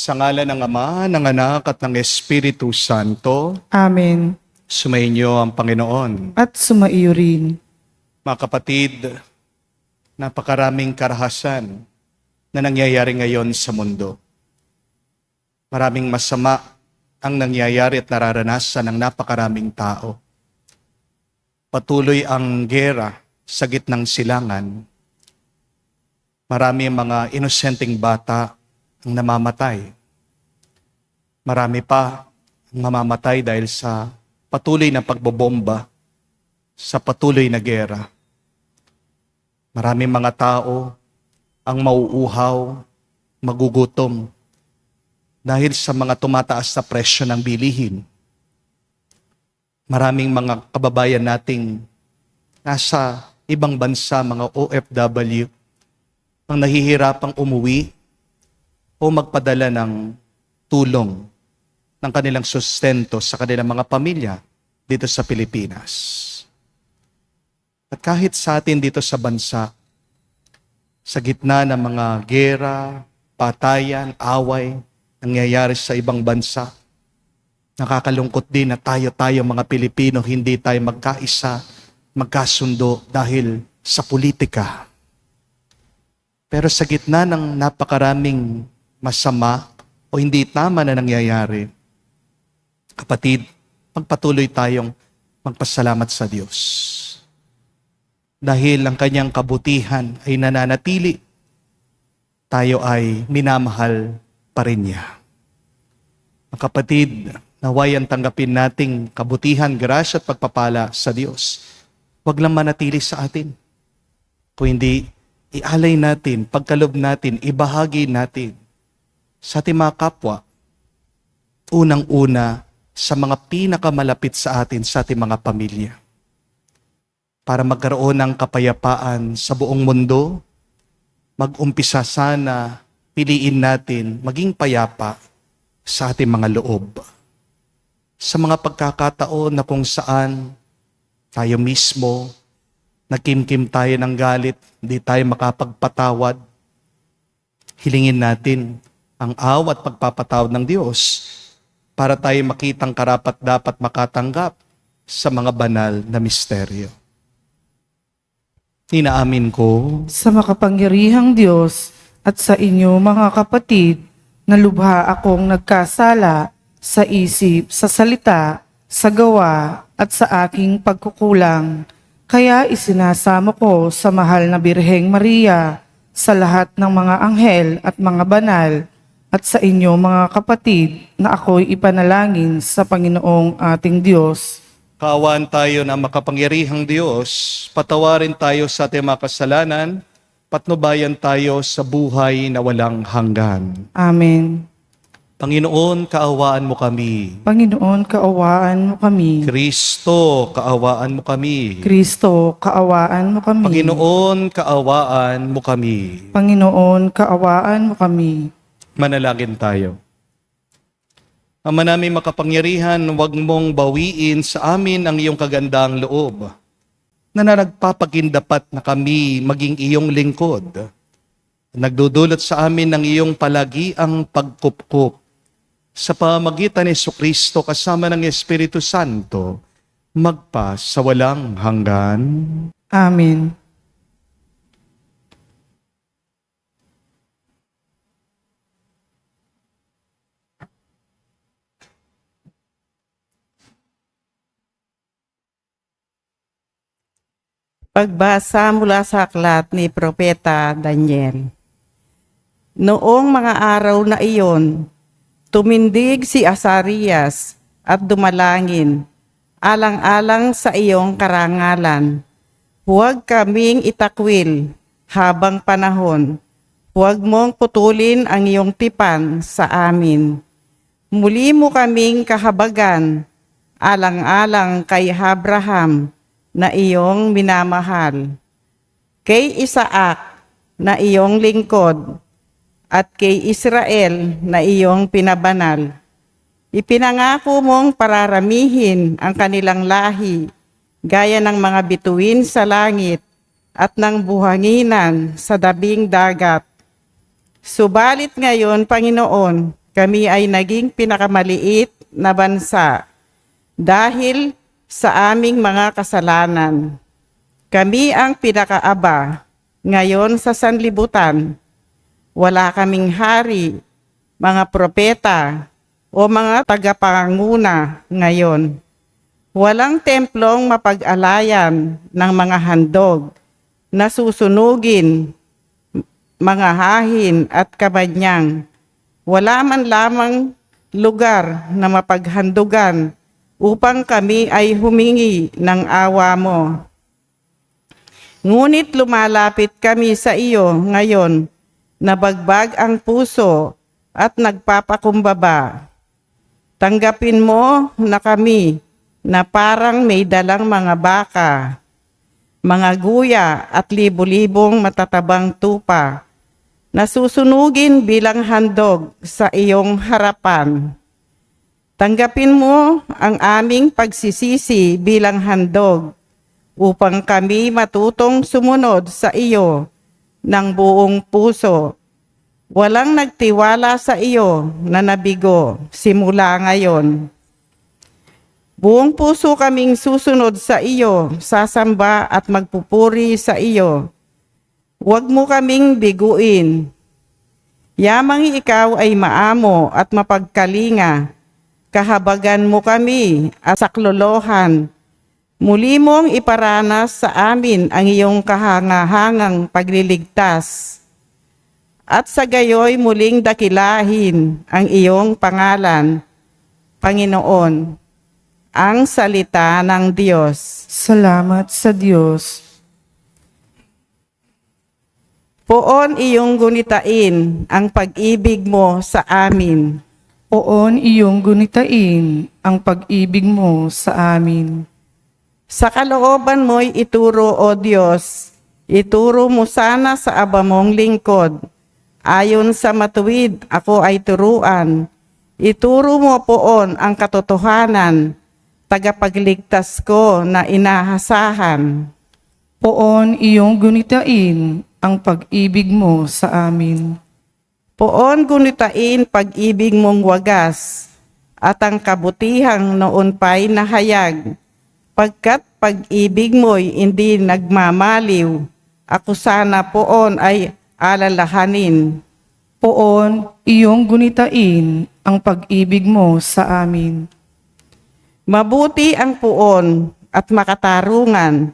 Sa ngalan ng Ama, ng Anak at ng Espiritu Santo, Amen. sumainyo ang Panginoon. At sumaiyo rin. Mga kapatid, napakaraming karahasan na nangyayari ngayon sa mundo. Maraming masama ang nangyayari at nararanasan ng napakaraming tao. Patuloy ang gera sa gitnang silangan. Marami mga inosenteng bata ang namamatay. Marami pa ang mamamatay dahil sa patuloy na pagbobomba, sa patuloy na gera. Maraming mga tao ang mauuhaw, magugutom dahil sa mga tumataas na presyo ng bilihin. Maraming mga kababayan nating nasa ibang bansa, mga OFW, ang nahihirapang umuwi o magpadala ng tulong ng kanilang sustento sa kanilang mga pamilya dito sa Pilipinas. At kahit sa atin dito sa bansa, sa gitna ng mga gera, patayan, away, nangyayari sa ibang bansa, nakakalungkot din na tayo mga Pilipino, hindi tayo magkaisa, magkasundo dahil sa politika. Pero sa gitna ng napakaraming masama o hindi tama na nangyayari, kapatid, magpatuloy tayong magpasalamat sa Diyos. Dahil ang kanyang kabutihan ay nananatili, tayo ay minamahal pa rin niya. Mga kapatid, naway ang tanggapin nating kabutihan, grasya at pagpapala sa Diyos. Huwag lang manatili sa atin. Kung hindi, ialay natin, pagkalob natin, ibahagi natin sa ating mga kapwa, unang-una sa mga pinakamalapit sa atin, sa ating mga pamilya. Para magkaroon ng kapayapaan sa buong mundo, mag-umpisa sana, piliin natin maging payapa sa ating mga loob. Sa mga pagkakataon na kung saan tayo mismo, nagkimkim tayo ng galit, hindi tayo makapagpatawad, hilingin natin ang awa at pagpapatawad ng Diyos para tayo makitang karapat-dapat makatanggap sa mga banal na misteryo. Inaamin ko Sa makapangyarihang Diyos at sa inyo mga kapatid, na lubha akong nagkasala sa isip, sa salita, sa gawa at sa aking pagkukulang. Kaya isinasamo ko sa mahal na Birheng Maria, sa lahat ng mga anghel at mga banal, at sa inyo mga kapatid, na ako'y ipanalangin sa Panginoong ating Diyos. kaawaan tayo na makapangyarihang Diyos, patawarin tayo sa ating mga kasalanan, patnubayan tayo sa buhay na walang hanggan. Amen. Panginoon, kaawaan mo kami. Panginoon, kaawaan mo kami. Kristo, kaawaan mo kami. Kristo, kaawaan mo kami. Panginoon, kaawaan mo kami. Panginoon, kaawaan mo kami. Manalangin tayo. Ama namin makapangyarihan, huwag mong bawiin sa amin ang iyong kagandang loob, na nagpapagindapat na kami maging iyong lingkod. Nagdudulot sa amin ng iyong palagiang pagkupkup sa pamamagitan ni Jesucristo kasama ng Espiritu Santo, magpa sa walang hanggan. Amen. Pagbasa mula sa aklat ni Propeta Daniel. Noong mga araw na iyon, tumindig si Asarias at dumalangin, alang-alang sa iyong karangalan. Huwag kaming itakwil habang panahon. Huwag mong putulin ang iyong tipan sa amin. Muli mo kaming kahabagan, alang-alang kay Abraham na iyong minamahal, kay Isaac na iyong lingkod, at kay Israel na iyong pinabanal. Ipinangako mong pararamihin ang kanilang lahi, gaya ng mga bituin sa langit at ng buhanginan sa dabing dagat. Subalit ngayon, Panginoon, kami ay naging pinakamaliit na bansa dahil sa aming mga kasalanan. Kami ang pinakaaba ngayon sa sanlibutan. Wala kaming hari, mga propeta, o mga tagapanguna ngayon. Walang templong mapag-alayan ng mga handog na susunugin, mga hahin at kabanyang. Wala man lamang lugar na mapaghandugan upang kami ay humingi ng awa mo. Ngunit lumalapit kami sa iyo ngayon, nabagbag ang puso at nagpapakumbaba. Tanggapin mo na kami na parang may dalang mga baka, mga guya at libo-libong matatabang tupa na susunugin bilang handog sa iyong harapan. Tanggapin mo ang aming pagsisisi bilang handog upang kami matutong sumunod sa iyo ng buong puso. Walang nagtiwala sa iyo na nabigo simula ngayon. Buong puso kaming susunod sa iyo, sasamba at magpupuri sa iyo. Huwag mo kaming biguin. Yamang ikaw ay maamo at mapagkalinga. Kahabagan mo kami at saklolohan. Muli mong iparanas sa amin ang iyong kahangahangang pagliligtas. At sa gayoy muling dakilahin ang iyong pangalan, Panginoon, ang salita ng Diyos. Salamat sa Diyos. Poon iyong gunitain ang pag-ibig mo sa amin. Poon iyong gunitain ang pag-ibig mo sa amin. Sa kalooban mo'y ituro, O Diyos, ituro mo sana sa aba mong lingkod. Ayon sa matuwid, ako ay turuan. Ituro mo poon ang katotohanan, tagapagligtas ko na inahasahan. Poon iyong gunitain ang pag-ibig mo sa amin. Poon gunitain pag-ibig mong wagas, at ang kabutihang noon pa'y nahayag. Pagkat pag-ibig mo'y hindi nagmamaliw, ako sana poon ay alalahanin. Poon iyong gunitain ang pag-ibig mo sa amin. Mabuti ang puon at makatarungan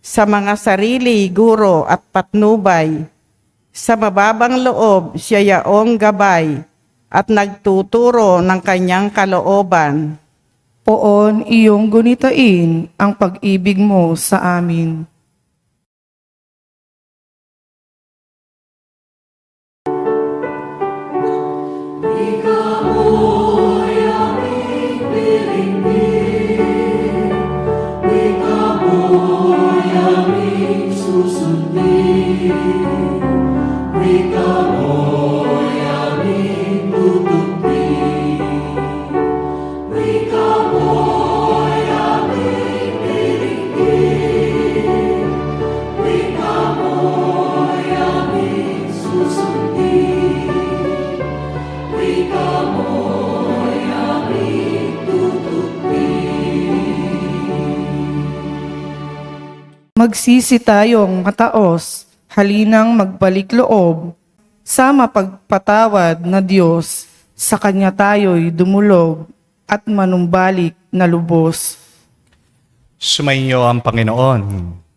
sa mga sarili, guro at patnubay. Sa mababang loob siya yaong gabay at nagtuturo ng kanyang kalooban. Poon iyong gunitain ang pag-ibig mo sa amin. Magsisi tayong mataos, halinang magbalik loob, sa mapagpatawad na Diyos, sa Kanya tayo'y dumulog at manumbalik na lubos. Sumainyo ang Panginoon.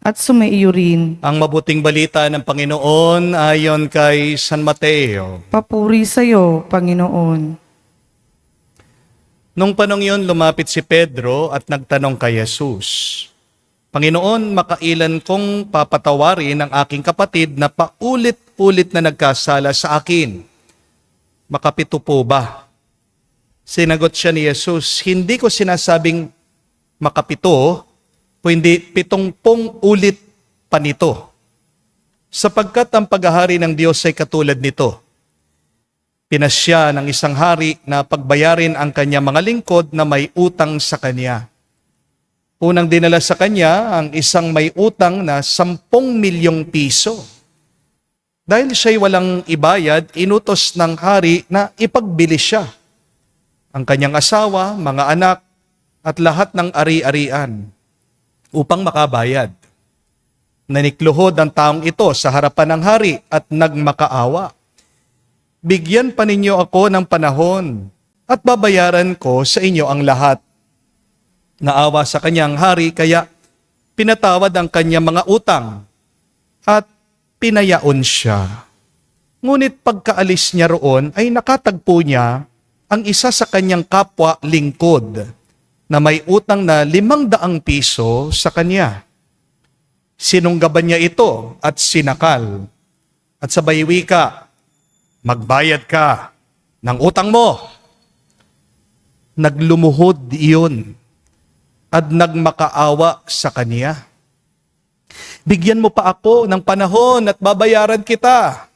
at sumaiyo rin. Ang mabuting balita ng Panginoon ayon kay San Mateo. Papuri sa iyo, Panginoon. Nung panong yun, lumapit si Pedro at nagtanong kay Jesus, Panginoon, makailan kong papatawarin ang aking kapatid na paulit-ulit na nagkasala sa akin? Makapito po ba? Sinagot siya ni Jesus, hindi ko sinasabing makapito, kundi 70 ulit pa nito. Sapagkat ang paghahari ng Diyos ay katulad nito. Pinasya ng isang hari na pagbayarin ang kanya mga lingkod na may utang sa kanya. Unang dinala sa kanya ang isang may utang na 10 milyong piso. Dahil siya'y walang ibayad, inutos ng hari na ipagbili siya. Ang kanyang asawa, mga anak, at lahat ng ari-arian upang makabayad. Nanikluhod ang taong ito sa harapan ng hari at nagmakaawa. Bigyan pa ninyo ako ng panahon at babayaran ko sa inyo ang lahat. Naawa sa kanyang hari kaya pinatawad ang kanyang mga utang at pinayaon siya. Ngunit pagkaalis niya roon ay nakatagpo niya ang isa sa kanyang kapwa lingkod na may utang na 500 piso sa kanya. Sinunggaban niya ito at sinakal. At sabay wika, magbayad ka ng utang mo. Naglumuhod iyon at nagmakaawa sa kanya. Bigyan mo pa ako ng panahon at babayaran kita.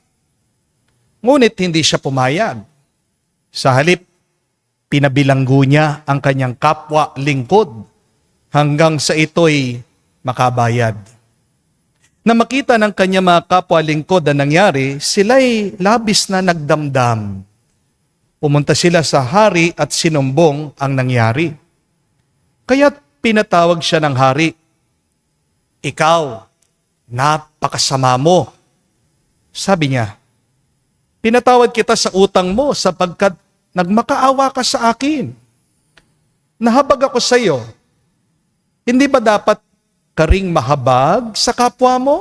Ngunit hindi siya pumayag. Sa halip, pinabilanggo niya ang kanyang kapwa lingkod hanggang sa ito'y makabayad. Na makita ng kanyang mga kapwa lingkod na nangyari, sila'y labis na nagdamdam. Pumunta sila sa hari at sinumbong ang nangyari. Kaya't pinatawag siya ng hari. Ikaw, napakasama mo. Sabi niya, pinatawad kita sa utang mo sapagkat nagmakaawa ka sa akin. Nahabag ako sa iyo. Hindi ba dapat ka ring mahabag sa kapwa mo?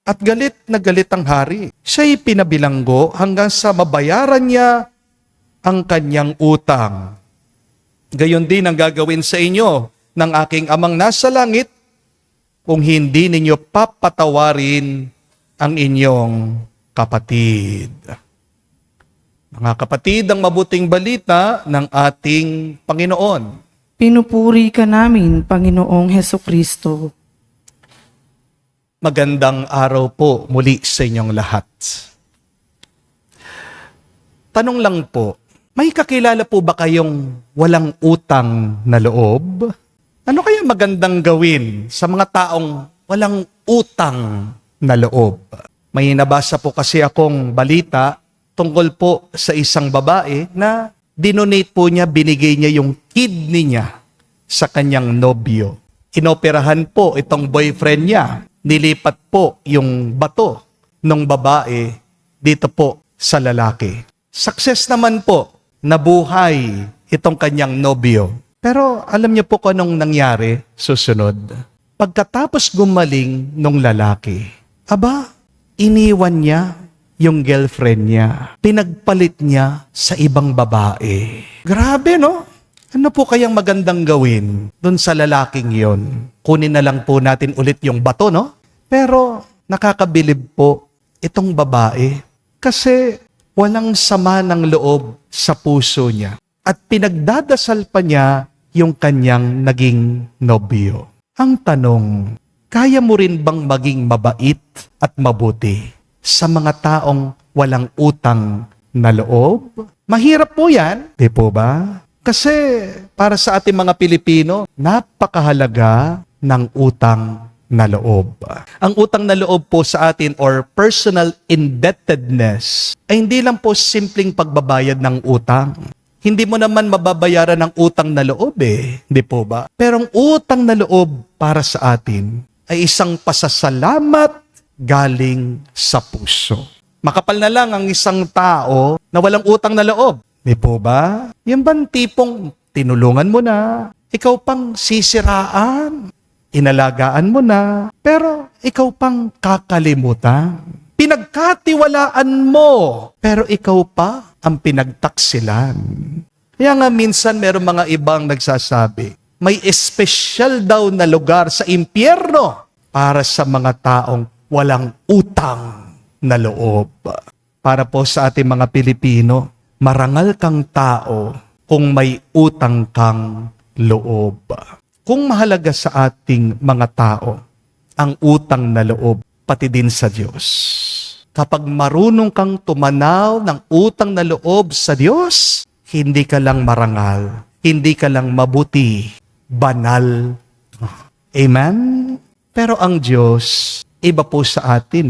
At galit na galit ang hari. Siya'y pinabilanggo hanggang sa mabayaran niya ang kanyang utang. Gayon din ang gagawin sa inyo ng aking amang nasa langit kung hindi ninyo papatawarin ang inyong kapatid. Mga kapatid, ang mabuting balita ng ating Panginoon. Pinupuri ka namin, Panginoong Hesukristo. Magandang araw po muli sa inyong lahat. Tanong lang po, may kakilala po ba kayong walang utang na loob? Ano kaya magandang gawin sa mga taong walang utang na loob? May nabasa po kasi akong balita tungkol po sa isang babae na dinonate po niya, binigay niya yung kidney niya sa kanyang nobyo. Inoperahan po itong boyfriend niya. Nilipat po yung bato ng babae dito po sa lalaki. Success naman po, nabuhay itong kanyang nobyo. Pero alam niyo po kung anong nangyari susunod. Pagkatapos gumaling nung lalaki, iniwan niya yung girlfriend niya. Pinagpalit niya sa ibang babae. Grabe, no? Ano po kayang magandang gawin dun sa lalaking yon? Kunin na lang po natin ulit yung bato, no? Pero nakakabilib po itong babae kasi walang sama ng loob sa puso niya. At pinagdadasal pa niya yung kanyang naging nobyo. Ang tanong, kaya mo rin bang maging mabait at mabuti sa mga taong walang utang na loob? Mahirap po yan, di po ba? Kasi para sa ating mga Pilipino, napakahalaga ng utang na loob. Ang utang na loob po sa atin or personal indebtedness ay hindi lang po simpleng pagbabayad ng utang. Hindi mo naman mababayaran ng utang na loob di po ba? Pero ang utang na loob para sa atin ay isang pasasalamat galing sa puso. Makapal na lang ang isang tao na walang utang na loob. Di po ba? Yan bang tipong tinulungan mo na, ikaw pang sisiraan? inalagaan mo na, pero ikaw pang kakalimutan. Pinagkatiwalaan mo, pero ikaw pa ang pinagtaksilan. Kaya nga minsan meron mga ibang nagsasabi, may espesyal daw na lugar sa impyerno para sa mga taong walang utang na loob. Para po sa ating mga Pilipino, marangal kang tao kung may utang kang loob. Kung mahalaga sa ating mga tao ang utang na loob, pati din sa Diyos. Kapag marunong kang tumanaw ng utang na loob sa Diyos, hindi ka lang marangal, hindi ka lang mabuti, banal. Amen? Pero ang Diyos, iba po sa atin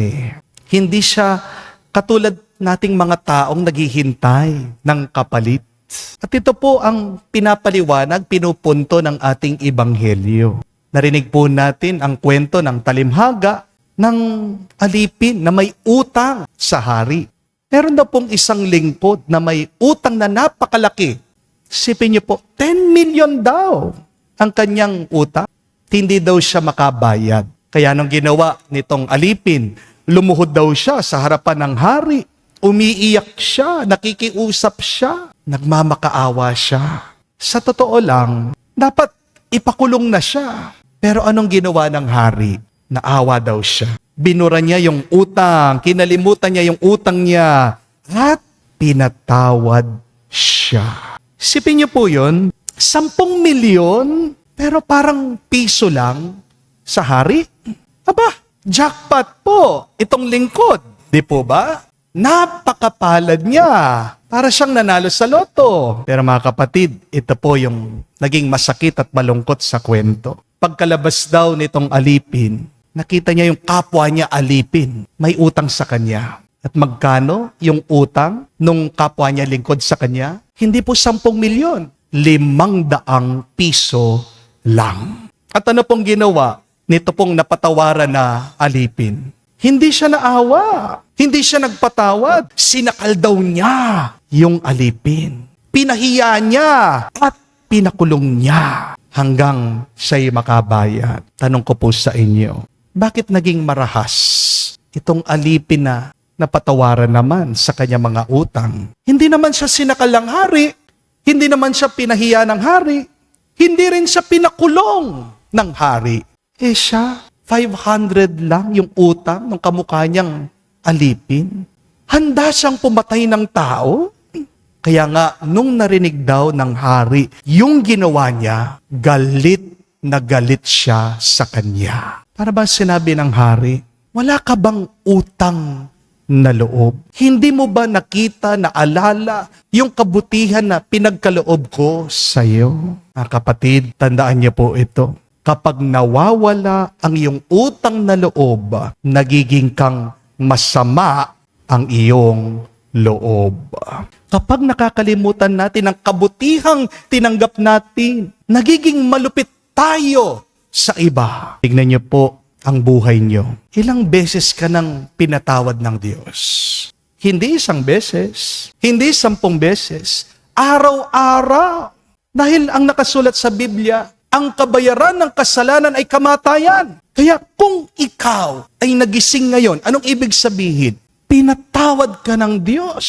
Hindi siya katulad nating mga taong naghihintay ng kapalit. At ito po ang pinapaliwanag, pinupunto ng ating ebanghelyo. Narinig po natin ang kwento ng talimhaga ng alipin na may utang sa hari. Meron daw pong isang lingkod na may utang na napakalaki. Sipin niyo po, 10 million daw ang kanyang utang. Hindi daw siya makabayad. Kaya nung ginawa nitong alipin, lumuhod daw siya sa harapan ng hari. Umiiyak siya, nakikiusap siya, nagmamakaawa siya. Sa totoo lang, dapat ipakulong na siya. Pero anong ginawa ng hari? Naawa daw siya. Binura niya yung utang, kinalimutan niya yung utang niya, at pinatawad siya. Sipin niyo po yun, 10 milyon, pero parang piso lang sa hari. Aba, jackpot po itong lingkod. Di po ba? Napakapalad niya. Para siyang nanalo sa loto. Pero mga kapatid, ito po yung naging masakit at malungkot sa kwento. Pagkalabas daw nitong alipin, nakita niya yung kapwa niya alipin. May utang sa kanya. At magkano yung utang nung kapwa niya lingkod sa kanya? Hindi po 10 milyon. 500 piso lang. At ano pong ginawa nito pong napatawaran na alipin? Hindi siya naawa. Hindi siya nagpatawad. Sinakal daw niya yung alipin. Pinahiya niya at pinakulong niya hanggang siya'y makabayad. Tanong ko po sa inyo, bakit naging marahas itong alipin na napatawaran naman sa kanya mga utang? Hindi naman siya sinakal ng hari. Hindi naman siya pinahiya ng hari. Hindi rin siya pinakulong ng hari. Siya, 500 lang yung utang ng kamukha niyang alipin. Handa siyang pumatay ng tao. Kaya nga, nung narinig daw ng hari, yung ginawa niya, galit na galit siya sa kanya. Para ba sinabi ng hari, wala ka bang utang na loob? Hindi mo ba nakita, naalala yung kabutihan na pinagkaloob ko sa iyo? Kapatid, tandaan niyo po ito. Kapag nawawala ang iyong utang na loob, nagiging kang masama ang iyong loob. Kapag nakakalimutan natin ang kabutihang tinanggap natin, nagiging malupit tayo sa iba. Tignan niyo po ang buhay niyo. Ilang beses ka nang pinatawad ng Diyos? Hindi 1 beses, hindi 10 beses, araw-araw. Dahil ang nakasulat sa Biblia, ang kabayaran ng kasalanan ay kamatayan. Kaya kung ikaw ay nagising ngayon, anong ibig sabihin? Pinatawad ka ng Diyos.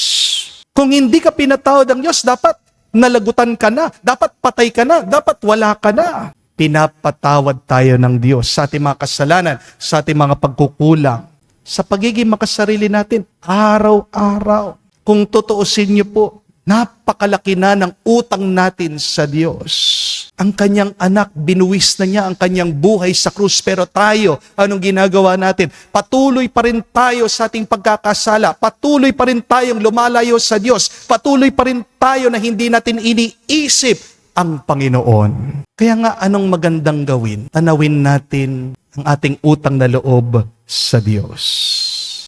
Kung hindi ka pinatawad ng Diyos, dapat nalagutan ka na, dapat patay ka na, dapat wala ka na. Pinapatawad tayo ng Diyos sa ating mga kasalanan, sa ating mga pagkukulang, sa pagiging makasarili natin, araw-araw. Kung tutuusin niyo po, napakalaki na ng utang natin sa Diyos. Ang kanyang anak, binuwis na niya ang kanyang buhay sa krus. Pero tayo, anong ginagawa natin? Patuloy pa rin tayo sa ating pagkakasala. Patuloy pa rin tayong lumalayo sa Diyos. Patuloy pa rin tayo na hindi natin iniisip ang Panginoon. Kaya nga, anong magandang gawin? Tanawin natin ang ating utang na loob sa Diyos.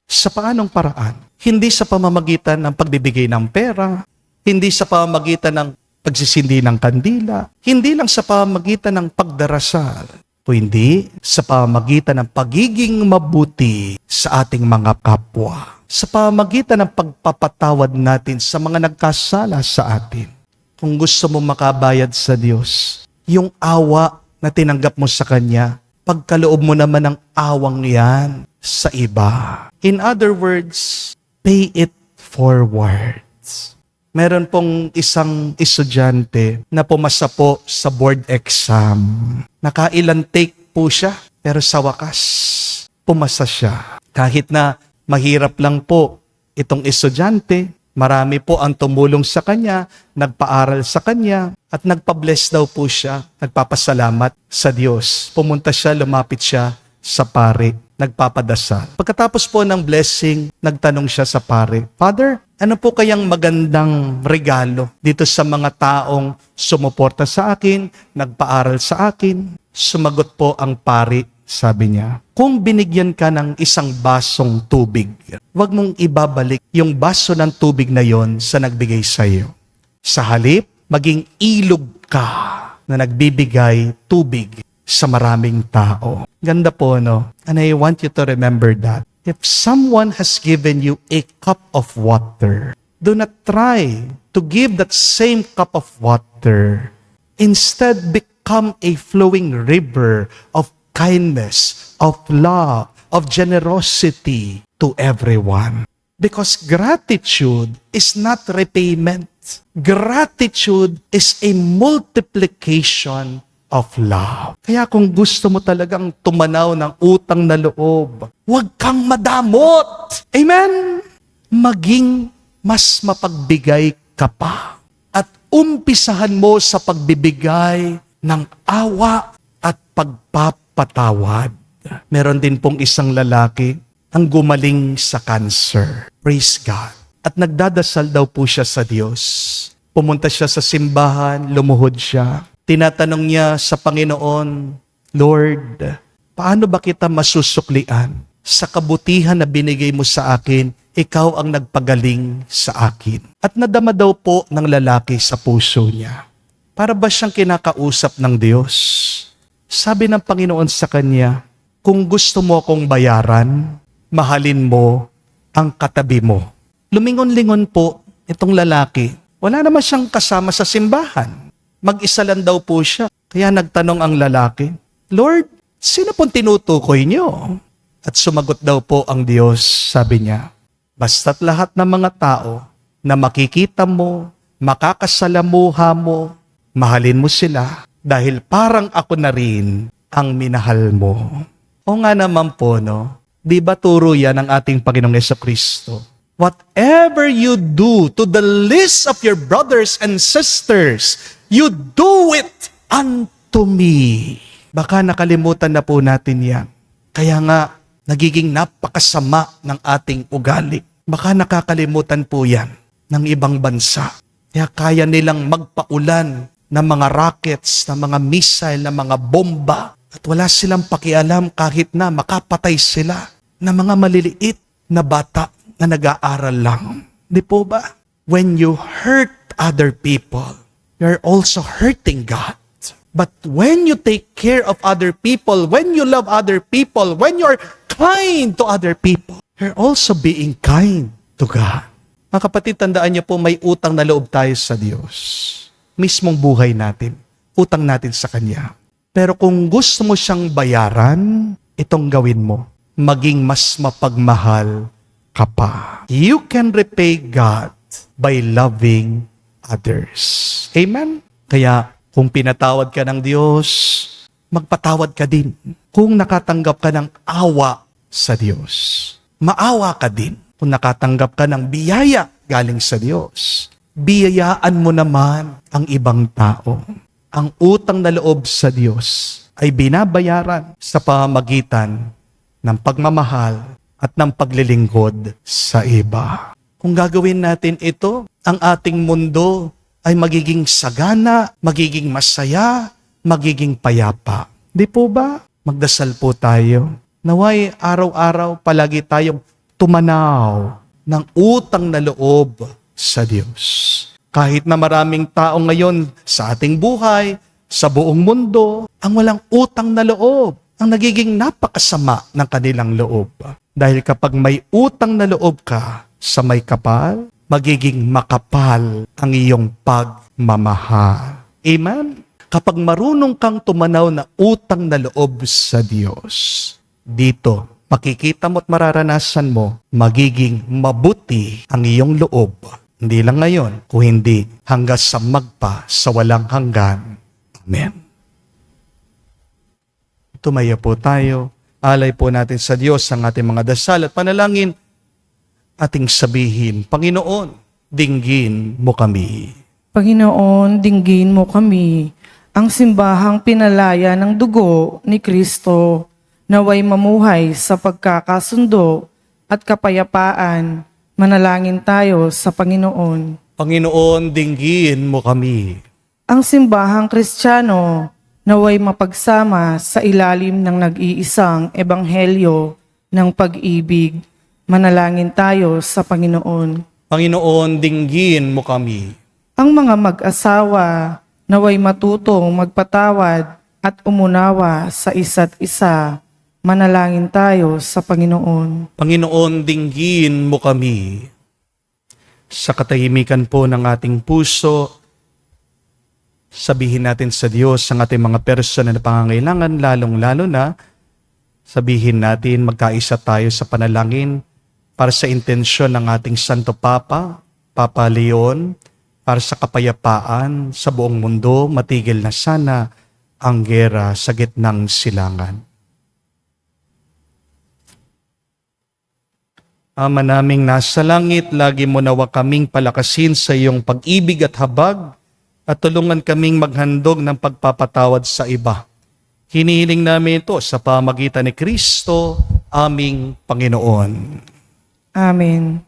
Sa paanong paraan? Hindi sa pamamagitan ng pagbibigay ng pera, hindi sa pamamagitan ng pagsisindi ng kandila, hindi lang sa pamamagitan ng pagdarasal, kundi sa pamamagitan ng pagiging mabuti sa ating mga kapwa, sa pamamagitan ng pagpapatawad natin sa mga nagkasala sa atin. Kung gusto mo makabayad sa Diyos, yung awa na tinanggap mo sa Kanya, ipagkaloob mo naman ang awang yan sa iba. In other words, pay it forward. Meron pong isang estudyante na pumasa po sa board exam. Nakailan take po siya, pero sa wakas, pumasa siya. Kahit na mahirap lang po itong estudyante, marami po ang tumulong sa kanya, nagpaaral sa kanya, at nagpa-bless daw po siya, nagpapasalamat sa Diyos. Pumunta siya, lumapit siya sa pare, nagpapadasal. Pagkatapos po ng blessing, nagtanong siya sa pare, Father, ano po kayang magandang regalo dito sa mga taong sumuporta sa akin, nagpaaral sa akin? Sumagot po ang pari, sabi niya, kung binigyan ka ng isang basong tubig, huwag mong ibabalik yung baso ng tubig na yon sa nagbigay sa iyo. Sa halip, maging ilog ka na nagbibigay tubig sa maraming tao. Ganda po, no? And I want you to remember that. If someone has given you a cup of water, do not try to give that same cup of water. Instead, become a flowing river of kindness, of love, of generosity to everyone. Because gratitude is not repayment. Gratitude is a multiplication of love. Kaya kung gusto mo talagang tumanaw ng utang na loob, huwag kang madamot. Amen? Maging mas mapagbigay ka pa. At umpisahan mo sa pagbibigay ng awa at pagpapatawad. Meron din pong isang lalaki ang gumaling sa cancer. Praise God. At nagdadasal daw po siya sa Diyos. Pumunta siya sa simbahan, lumuhod siya. Tinatanong niya sa Panginoon, Lord, paano ba kita masusuklian? Sa kabutihan na binigay mo sa akin, ikaw ang nagpagaling sa akin. At nadama daw po ng lalaki sa puso niya. Para ba siyang kinakausap ng Diyos? Sabi ng Panginoon sa kanya, kung gusto mo akong bayaran, mahalin mo ang katabi mo. Lumingon-lingon po itong lalaki. Wala naman siyang kasama sa simbahan. Mag-isa lang daw po siya. Kaya nagtanong ang lalaki, Lord, sino pong tinutukoy niyo? At sumagot daw po ang Diyos, sabi niya, basta't lahat ng mga tao na makikita mo, makakasalamuha mo, mahalin mo sila dahil parang ako na rin ang minahal mo. O nga naman po, no? Di ba turo yan ng ating Panginoong Jesucristo? Whatever you do to the least of your brothers and sisters, you do it unto me. Baka nakalimutan na po natin yan. Kaya nga, nagiging napakasama ng ating ugali. Baka nakakalimutan po yan ng ibang bansa. Kaya kaya nilang magpaulan ng mga rockets, ng mga missile, ng mga bomba. At wala silang pakialam kahit na makapatay sila ng mga maliliit na bata na nag-aaral lang. Di po ba? When you hurt other people, you're also hurting God. But when you take care of other people, when you love other people, when you're kind to other people, you're also being kind to God. Mga kapatid, tandaan niyo po, may utang na loob tayo sa Diyos. Mismong buhay natin, utang natin sa Kanya. Pero kung gusto mo siyang bayaran, itong gawin mo, maging mas mapagmahal ka pa. You can repay God by loving others. Amen? Kaya, kung pinatawad ka ng Diyos, magpatawad ka din. Kung nakatanggap ka ng awa sa Diyos, maawa ka din. Kung nakatanggap ka ng biyaya galing sa Diyos, biyayaan mo naman ang ibang tao. Ang utang na loob sa Diyos ay binabayaran sa pamamagitan ng pagmamahal at ng paglilingkod sa iba. Kung gagawin natin ito, ang ating mundo ay magiging sagana, magiging masaya, magiging payapa. Di po ba? Magdasal po tayo. Naway araw-araw palagi tayong tumanaw ng utang na loob sa Diyos. Kahit na maraming tao ngayon sa ating buhay, sa buong mundo, ang walang utang na loob, ang nagiging napakasama ng kanilang loob. Dahil kapag may utang na loob ka sa may kapal, magiging makapal ang iyong pagmamahal. Amen? Kapag marunong kang tumanaw na utang na loob sa Diyos, dito, makikita mo at mararanasan mo, magiging mabuti ang iyong loob. Hindi lang ngayon, kung hindi hanggang sa magpa sa walang hanggan. Amen. Tumaya po tayo. Alay po natin sa Diyos ang ating mga dasal at panalangin. Ating sabihin, Panginoon, dinggin mo kami. Panginoon, dinggin mo kami, ang simbahang pinalaya ng dugo ni Kristo, naway mamuhay sa pagkakasundo at kapayapaan. Manalangin tayo sa Panginoon. Panginoon, dinggin mo kami. Ang simbahang Kristiyano, naway mapagsama sa ilalim ng nag-iisang ebanghelyo ng pag-ibig. Manalangin tayo sa Panginoon. Panginoon, dinggin mo kami. Ang mga mag-asawa, naway matutong magpatawad at umunawa sa isa't isa. Manalangin tayo sa Panginoon. Panginoon, dinggin mo kami. Sa katahimikan po ng ating puso, sabihin natin sa Diyos ang ating mga personal na pangangailangan, lalong-lalo na sabihin natin magkaisa tayo sa panalangin para sa intensyon ng ating Santo Papa, Papa Leon, para sa kapayapaan sa buong mundo, matigil na sana ang gera sa gitnang silangan. Ama naming nasa langit, lagi mo nawa kaming palakasin sa iyong pag-ibig at habag at tulungan kaming maghandog ng pagpapatawad sa iba. Hinihiling namin ito sa pamagitan ni Kristo, aming Panginoon. Amen.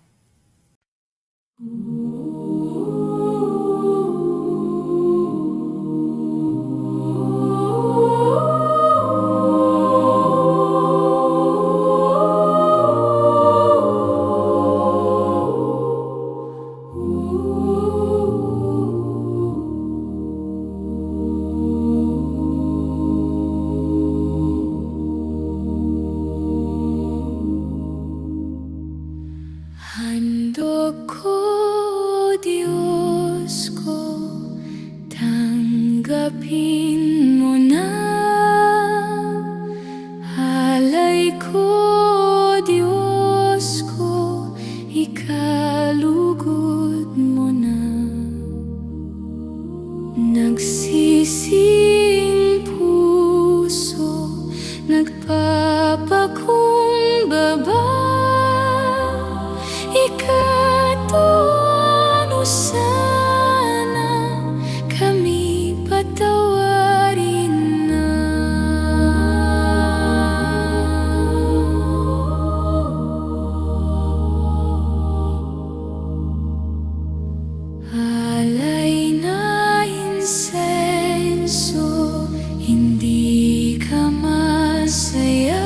Handog ko, Diyos ko, tanggapin mo na. Alay ko, Diyos ko, ikalugod mo na. Nagsising puso, nagpapakumbaba. Ikatuano sana kami patawarin na. Alay na insenso, hindi ka masaya.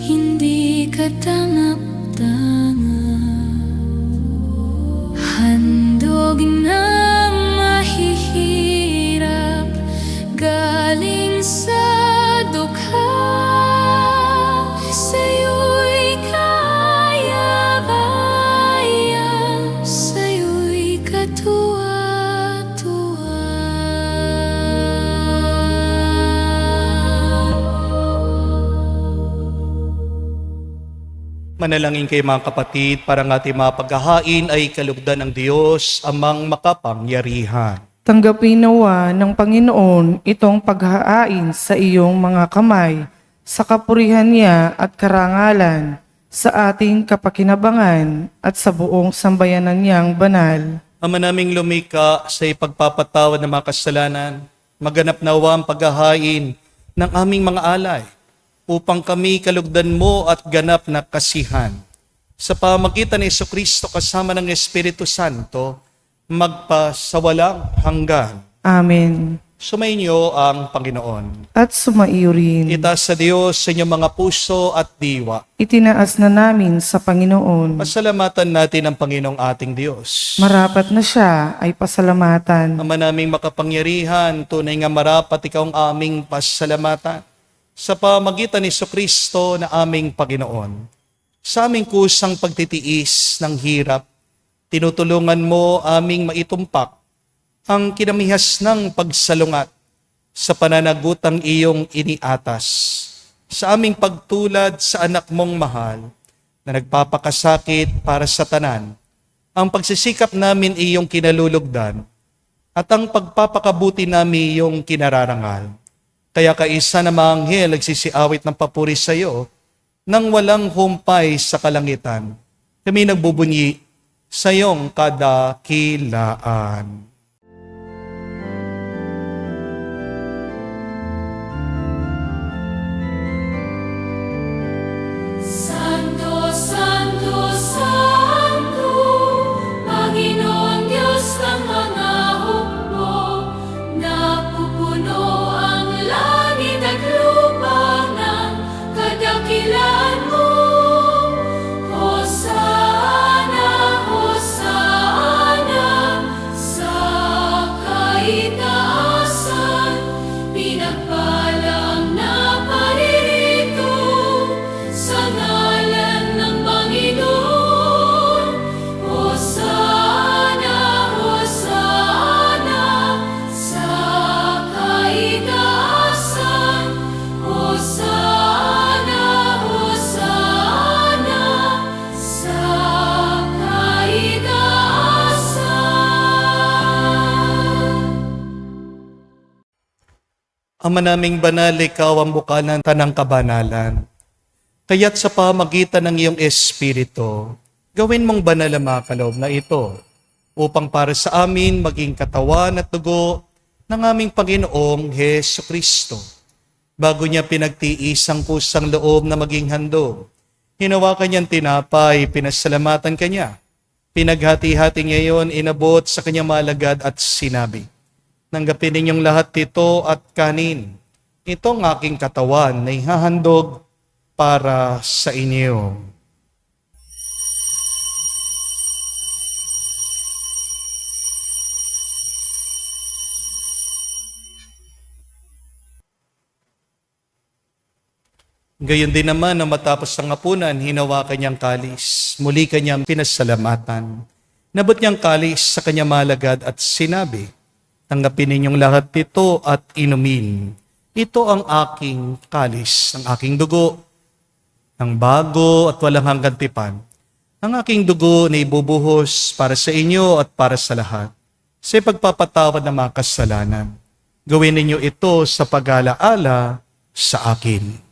Hindi ka tangap-tangap. Handog na mahihirap galing sa dukha. Sa'yo'y kaya-kaya, sa'yo'y katuwa-tuwa. Manalangin kayo mga kapatid, para ang ating mga paghahain ay kalugdan ng Diyos, amang makapangyarihan. Tanggapin nawa ng Panginoon itong paghahain sa iyong mga kamay, sa kapurihan niya at karangalan, sa ating kapakinabangan at sa buong sambayanan niyang banal. Ama naming lumika sa ipagpapatawad ng mga kasalanan, maganap nawa ang paghahain ng aming mga alay, upang kami kalugdan mo at ganap na kasihan. Sa pamagitan ni Jesucristo kasama ng Espiritu Santo, magpasawalang hanggan. Amen. Sumainyo ang Panginoon. At sumaiyo rin. Itaas sa Diyos sa inyong mga puso at diwa. Itinaas na namin sa Panginoon. Pasalamatan natin ang Panginoong ating Diyos. Marapat na siya ay pasalamatan. Ama naming makapangyarihan, tunay nga marapat ikaw ang aming pasalamatan. Sa pamagitan ni Jesucristo na aming Panginoon. Sa aming kusang pagtitiis ng hirap, tinutulungan mo aming maitumpak ang kinamihas ng pagsalungat sa pananagutang iyong iniatas. Sa aming pagtulad sa anak mong mahal na nagpapakasakit para sa tanan, ang pagsisikap namin iyong kinalulugdan at ang pagpapakabuti namin iyong kinararangal. Kaya kaisa na mga anghel nagsisiawit ng papuri sa iyo nang walang humpay sa kalangitan. Kami nagbubunyi sa iyong kadakilaan. Santo, Santo, Santo, Panginoon Diyos ng mga hukbo, napupuno ang langit at lupa ng kadakilaan mo. Hosana, Hosana, sa kaitaasan, pinagpalang na paririto sa ngalan ng Panginoon. Hosana, Hosana, sa kaitaasan. Hosana, Hosana, sa kaitaasan. Ama naming banal, ikaw ang bukal ng tanang kabanalan. Kaya't sa pamagitan ng iyong Espiritu, gawin mong banal ang mga kaloob na ito upang para sa amin maging katawan at dugo ng aming Panginoong Hesu Kristo. Bago niya pinagtiis ang kusang loob na maging handog, hinawakan niyang tinapay, pinasalamatan kanya. Pinaghati-hati niya iyon, inabot sa kanyang malagad at sinabi, "Tanggapin ninyong lahat ito at kanin. Ito ang aking katawan na ihahandog para sa inyo." Gayon din naman na matapos ang hapunan, hinawakan niyang kalis. Muli kanyang pinasalamatan. Nabot niyang kalis sa kanyang malagad at sinabi, "Tanggapin ninyong lahat ito at inumin. Ito ang aking kalis, ang aking dugo, ng bago at walang hanggang tipan. Ang aking dugo na ibubuhos para sa inyo at para sa lahat, sa pagpapatawad ng mga kasalanan. Gawin ninyo ito sa pag-alaala sa akin."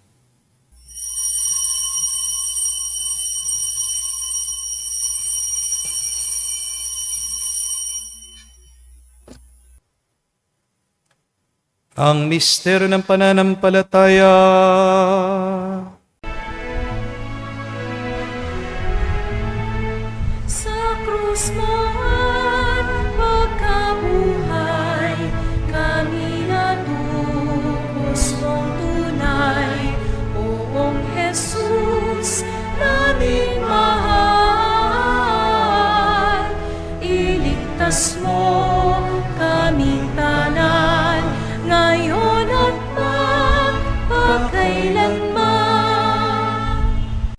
Ang misteryo ng pananampalataya. Sa krus mo at pagkabuhay, kami natubos mong tunay. Poong Jesus, naming mahal, iligtas mo kaming tanan, ngayon at magpakailanman.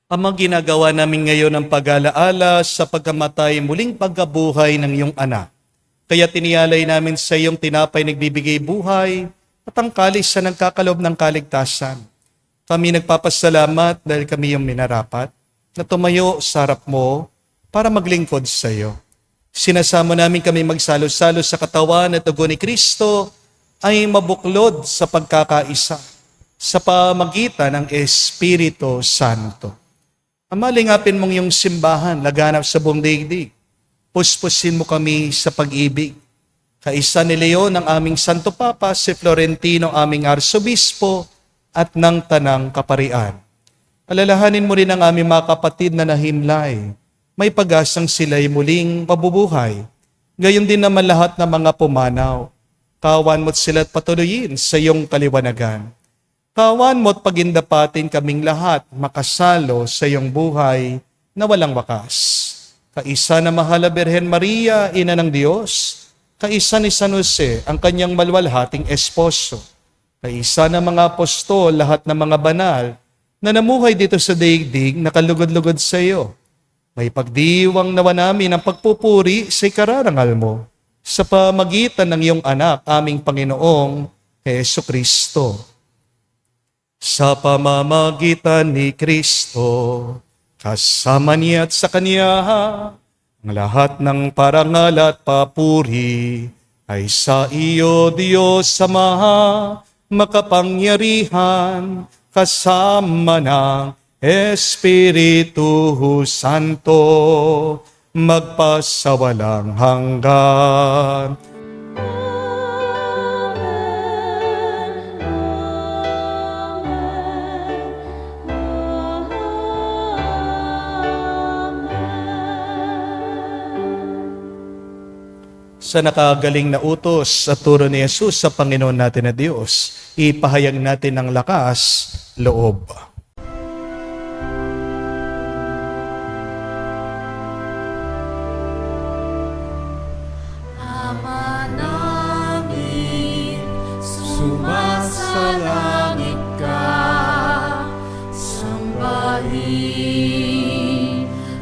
Ama, ginagawa namin ngayon ang pag-alaala sa pagkamatay, muling pagkabuhay ng iyong anak. Kaya tiniyalay namin sa iyong tinapay nagbibigay buhay at ang kalis sa nagkakalob ng kaligtasan. Kami nagpapasalamat dahil kami yung minarapat na tumayo sa harap mo para maglingkod sa iyo. Sinasamo namin kami magsalo-salo sa katawan at dugo ni Kristo ay mabuklod sa pagkakaisa sa pamagitan ng Espiritu Santo. Ama, lingapin mong iyong simbahan, laganap sa buong daigdig. Puspusin mo kami sa pag-ibig. Kaisa ni Leon ang aming Santo Papa, si Florentino aming Arsobispo at ng Tanang Kaparian. Alalahanin mo rin ang aming mga kapatid na nahimlay. May pag-asang sila'y muling mabubuhay. Gayon din naman lahat ng mga pumanaw. Kawan mo't sila't patuloyin sa iyong kaliwanagan. Kawan mo't pagindapatin kaming lahat makasalo sa iyong buhay na walang wakas. Kaisa na mahal na Birhen Maria, Ina ng Diyos, kaisa ni San Jose, ang kanyang malwalhating esposo, kaisa na mga apostol, lahat ng mga banal, na namuhay dito sa daigdig, nakalugod-lugod sa iyo. May pagdiwang nawa namin ang pagpupuri sa ikararangal mo sa pamagitan ng iyong anak, aming Panginoong Heso Kristo. Sa pamamagitan ni Kristo, kasama niya at sa Kanya, ang lahat ng parangal at papuri ay sa iyo, Diyos Ama, makapangyarihan, kasama ng Espiritu Santo, magpasawalang hanggan. Sa nakagaling na utos at turo ni Jesus sa Panginoon natin na Diyos, ipahayag natin ng lakas, loob. Ama namin, sumasalangit ka, sambahin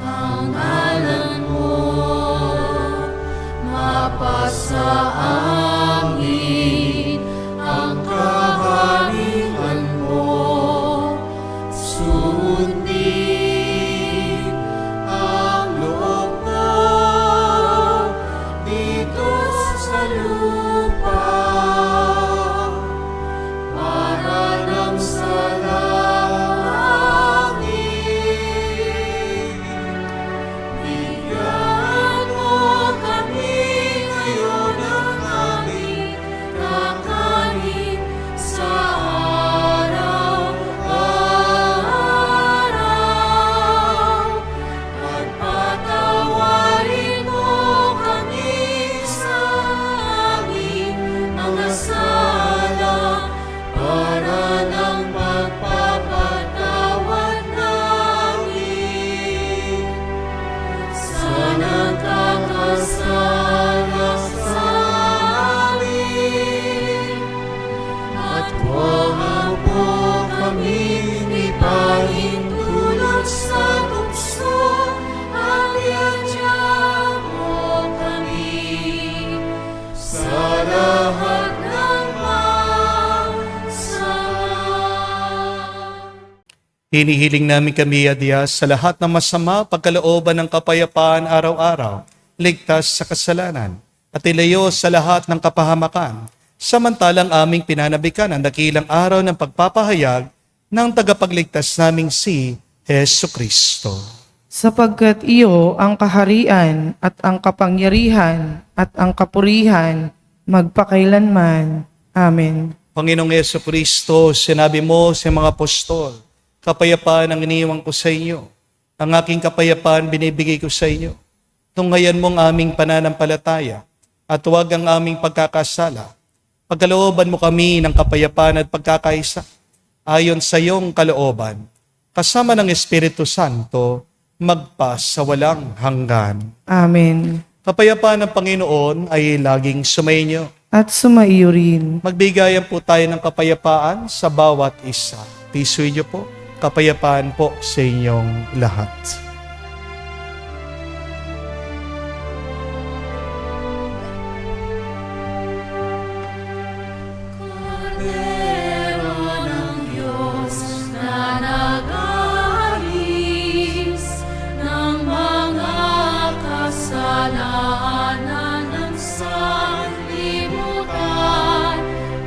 ang ngalan mo, mapasa amin ang kaharian mo, sundin ang loob mo dito sa lupa, para nang sa langit. Bigyan mo kami ngayon ng aming kakanin sa araw-araw, at patawarin mo kami sa aming mga sala, para ng pagpapatawad namin sa nagkakasala sa amin. At huwag mo kami ipahintulot sa tukso, at iadya mo kami sa lahat ng masama. Hinihiling namin kami, Diyos, sa lahat ng masama, pagkalooban ng kapayapaan araw-araw, ligtas sa kasalanan, at ilayo sa lahat ng kapahamakan, samantalang aming pinanabikan ang dakilang araw ng pagpapahayag ng tagapagligtas naming si Heso Kristo. Sapagkat iyo ang kaharian at ang kapangyarihan at ang kapurihan magpakailanman. Amen. Panginoong Heso Kristo, sinabi mo sa mga apostol, kapayapaan ang iniwan ko sa inyo. Ang aking kapayapaan binibigay ko sa inyo. Tunghayan mo ang aming pananampalataya at huwag ang aming pagkakasala. Pagkalooban mo kami ng kapayapaan at pagkakaisa ayon sa iyong kalooban, kasama ng Espiritu Santo, magpasawalang hanggan. Amen. Kapayapaan ng Panginoon ay laging sumainyo. At sumaiyo rin. Magbigayan po tayo ng kapayapaan sa bawat isa. Pisuin niyo po, kapayapaan po sa inyong lahat. Kordero ng Diyos na nag-aalis ng mga kasalanan ng sanlibutan,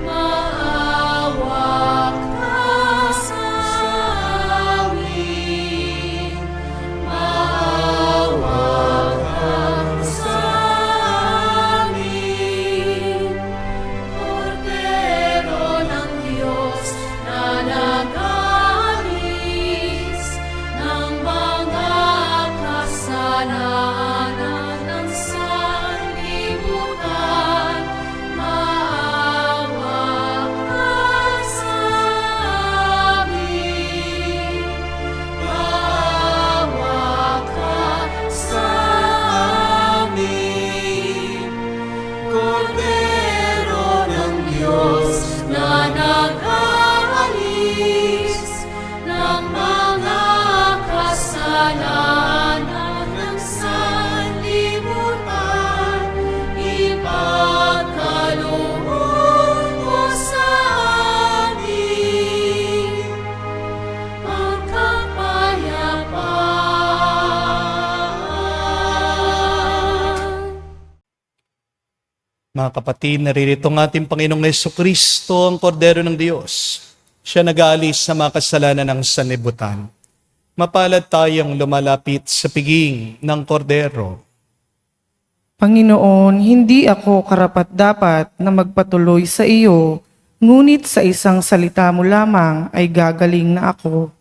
maawa ka sa amin. Maawa ka sa amin. Kordero ng Diyos na nag-aalis ng mga kasalanan ng sanlibutan, maawa ka sa amin. Maawa ka sa amin. Kordero ng Diyos na nag-aalis ng Mga kapatid, naririto ang ating Panginoong Jesucristo, ang Kordero ng Diyos. Siya nag-aalis sa mga kasalanan ng sanlibutan. Mapalad tayong lumalapit sa piging ng Kordero. Panginoon, hindi ako karapat-dapat na magpatuloy sa iyo, ngunit sa isang salita mo lamang ay gagaling na ako.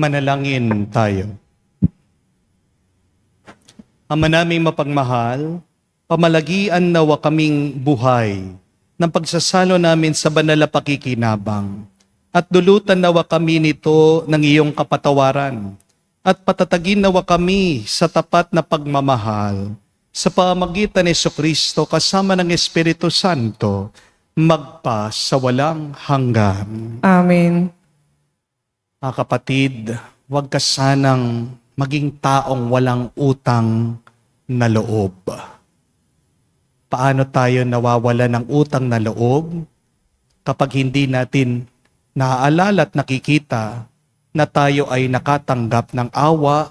Manalangin tayo. Ama naming mapagmahal, pamalagian nawa kaming buhay ng pagsasalo namin sa banal na pakikinabang at dulutan nawa kami nito ng iyong kapatawaran at patatagin nawa kami sa tapat na pagmamahal sa pamagitan ni Jesucristo kasama ng Espiritu Santo magpa sa walang hanggan. Amen. Mga kapatid, huwag ka sanang maging taong walang utang na loob. Paano tayo nawawala ng utang na loob kapag hindi natin naaalala at nakikita na tayo ay nakatanggap ng awa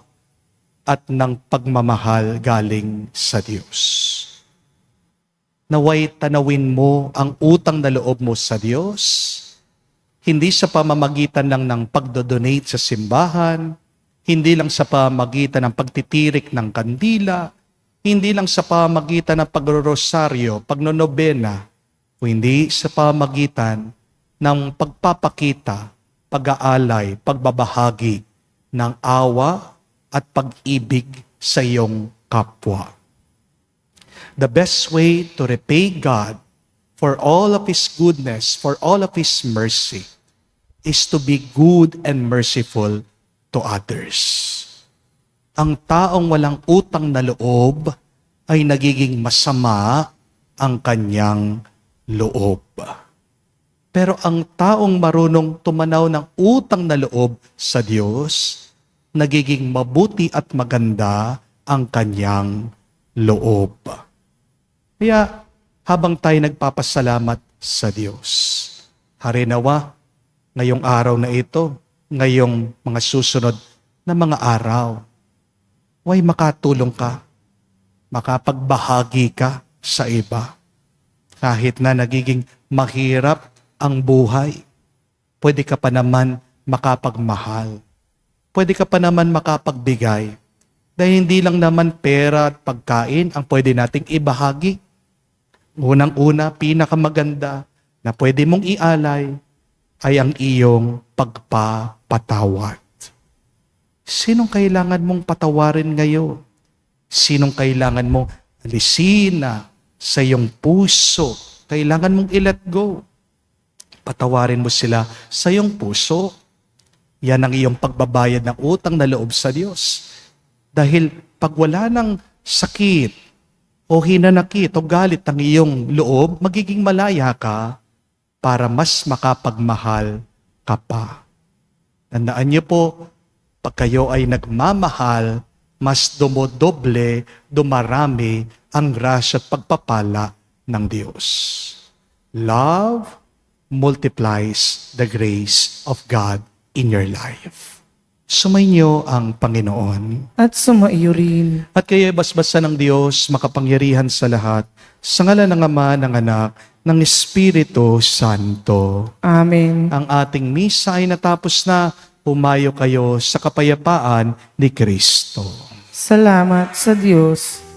at ng pagmamahal galing sa Diyos? Naway tanawin mo ang utang na loob mo sa Diyos, hindi sa pamamagitan lang ng pagdodonate sa simbahan, hindi lang sa pamamagitan ng pagtitirik ng kandila, hindi lang sa pamamagitan ng pagrorosaryo, pagnonobena, kundi sa pamamagitan ng pagpapakita, pag-aalay, pagbabahagi ng awa at pag-ibig sa iyong kapwa. The best way to repay God for all of His goodness, for all of His mercy, is to be good and merciful to others. Ang taong walang utang na loob ay nagiging masama ang kanyang loob. Pero ang taong marunong tumanaw ng utang na loob sa Diyos, nagiging mabuti at maganda ang kanyang loob. Kaya habang tayo nagpapasalamat sa Diyos, harinawa ngayong araw na ito, ngayong mga susunod na mga araw, way makatulong ka, makapagbahagi ka sa iba. Kahit na nagiging mahirap ang buhay, pwede ka pa naman makapagmahal. Pwede ka pa naman makapagbigay. Dahil hindi lang naman pera at pagkain ang pwede nating ibahagi. Unang-una, pinakamaganda na pwede mong ialay ay ang iyong pagpapatawad. Sinong kailangan mong patawarin ngayon? Sinong kailangan mong alisin na sa iyong puso? Kailangan mong i-let go. Patawarin mo sila sa iyong puso. Yan ang iyong pagbabayad ng utang na loob sa Diyos. Dahil pag wala ng sakit o hinanakit o galit ng iyong loob, magiging malaya ka para mas makapagmahal ka pa. Tandaan niyo po, pag kayo ay nagmamahal, mas dumodoble, dumarami ang grasya at pagpapala ng Diyos. Love multiplies the grace of God in your life. Sumainyo ang Panginoon. At sumaiyo rin. At kayo basbasan ng Diyos, makapangyarihan sa lahat, sa ngalan ng Ama, ng Anak, ng Espiritu Santo. Amen. Ang ating misa ay natapos na. Pumayo kayo sa kapayapaan ni Kristo. Salamat sa Diyos.